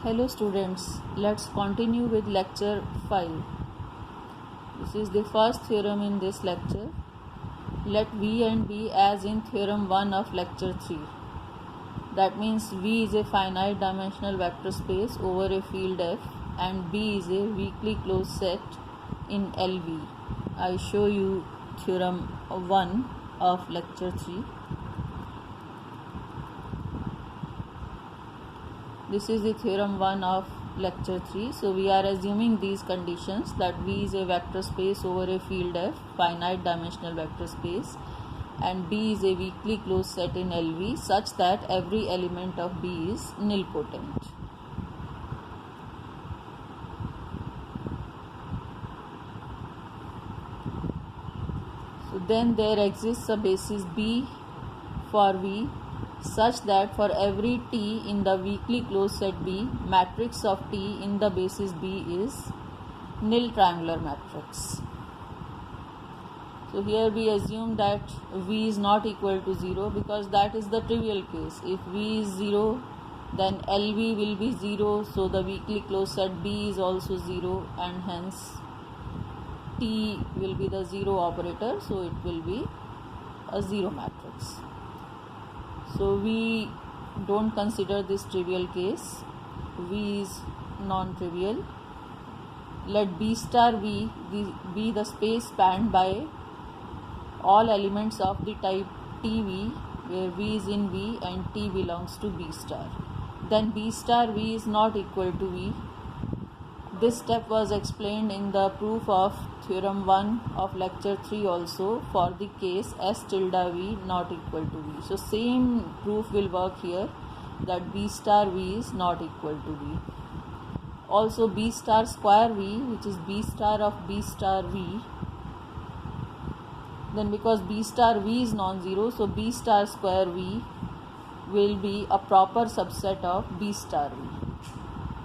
Hello students, let's continue with lecture 5. This is the first theorem in this lecture. Let V and be as in theorem 1 of lecture 3. That means V is a finite dimensional vector space over a field F and B is a weakly closed set in LV. I show you theorem 1 of lecture 3. This is the theorem 1 of lecture 3. So we are assuming these conditions that V is a vector space over a field F, finite dimensional vector space, and B is a weakly closed set in LV such that every element of B is nilpotent. So then there exists a basis B for V such that for every T in the weakly closed set B, matrix of T in the basis B is nil triangular matrix. So here we assume that V is not equal to 0 because that is the trivial case. If V is 0, then LV will be 0, so the weakly closed set B is also 0 and hence T will be the 0 operator, so it will be a 0 matrix. So we don't consider this trivial case. V is non-trivial. Let B star V be the space spanned by all elements of the type TV where V is in V and T belongs to B star. Then B star V is not equal to V. This step was explained in the proof of theorem 1 of lecture 3 also for the case S tilde V not equal to V. So same proof will work here, that B star V is not equal to V. Also B star square V, which is B star of B star V, then because B star V is non-zero, so B star square V will be a proper subset of B star V.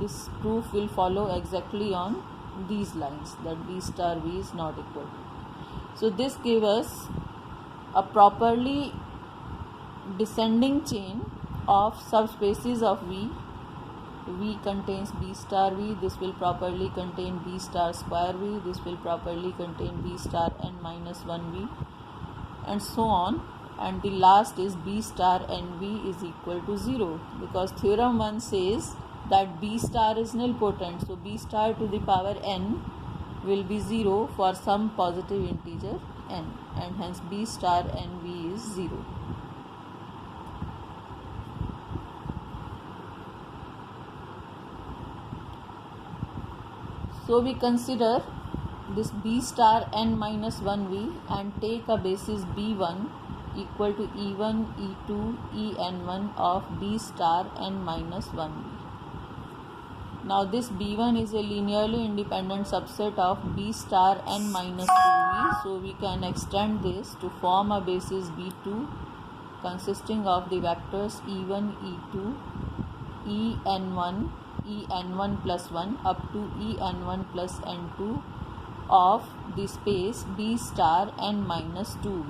This proof will follow exactly on these lines, that B star V is not equal to. So this gives us a properly descending chain of subspaces of V. V contains B star V, this will properly contain B star square V, this will properly contain B star n minus 1 V, and so on. And the last is B star nV is equal to 0 because theorem 1 says that B star is nilpotent, so B star to the power n will be 0 for some positive integer n, and hence B star nV is 0. So we consider this B star n minus 1V and take a basis B1 equal to E1, E2, En1 of B star n minus 1V. Now this B1 is a linearly independent subset of B star n minus 2V, so we can extend this to form a basis B2 consisting of the vectors E1, E2, En1 plus 1 up to En1 plus n2 of the space B star n minus 2V.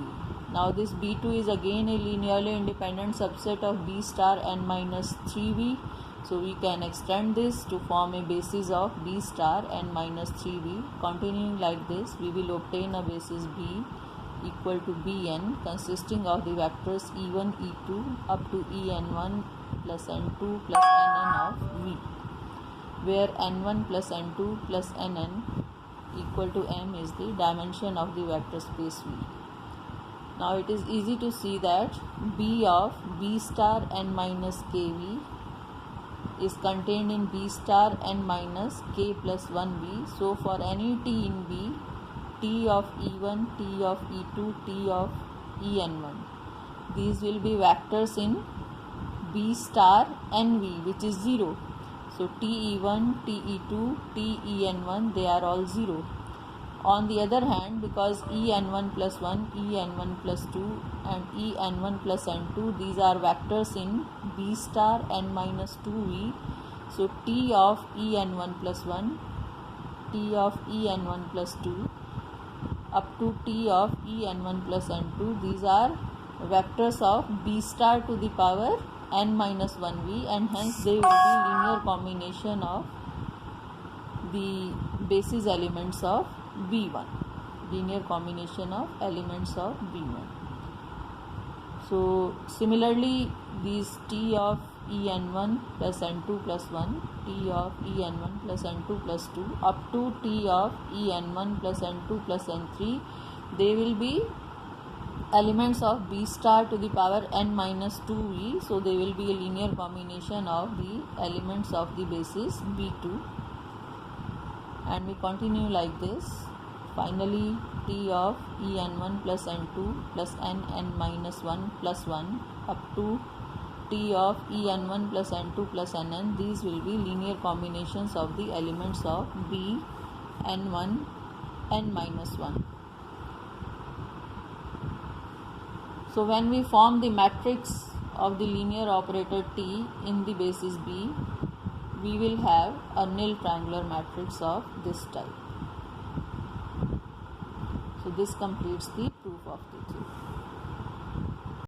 Now this B2 is again a linearly independent subset of B star n minus 3V. So we can extend this to form a basis of B star n minus 3V. Continuing like this, we will obtain a basis B equal to Bn consisting of the vectors E1, E2 up to En1 plus n2 plus nn of V, where n1 plus n2 plus nn equal to m is the dimension of the vector space V. Now it is easy to see that B of B star n minus kV is contained in B star n minus k plus 1V. So for any T in B, T of E1, T of E2, T of En1, these will be vectors in B star nV, which is 0. So TE1, TE2, TEN1, they are all 0. On the other hand, because En1 plus 1, En1 plus 2 and En1 plus n2, these are vectors in B star n minus 2V. So T of En1 plus 1, T of En1 plus 2 up to T of En1 plus n2, these are vectors of B star to the power n minus 1v, and hence they will be linear combination of the basis elements of B1, linear combination of elements of B1. So similarly, these T of En1 plus N2 plus 1, T of En1 plus N2 plus 2 up to T of En1 plus N2 plus N3, they will be elements of B star to the power n minus 2v. So they will be a linear combination of the elements of the basis B2, and we continue like this. Finally, T of En1 plus N2 plus n minus 1 plus 1 up to T of En1 plus N2 plus Nn, these will be linear combinations of the elements of B N1 n minus 1. So when we form the matrix of the linear operator T in the basis B, we will have a nil triangular matrix of this type. So this completes the proof of the theorem.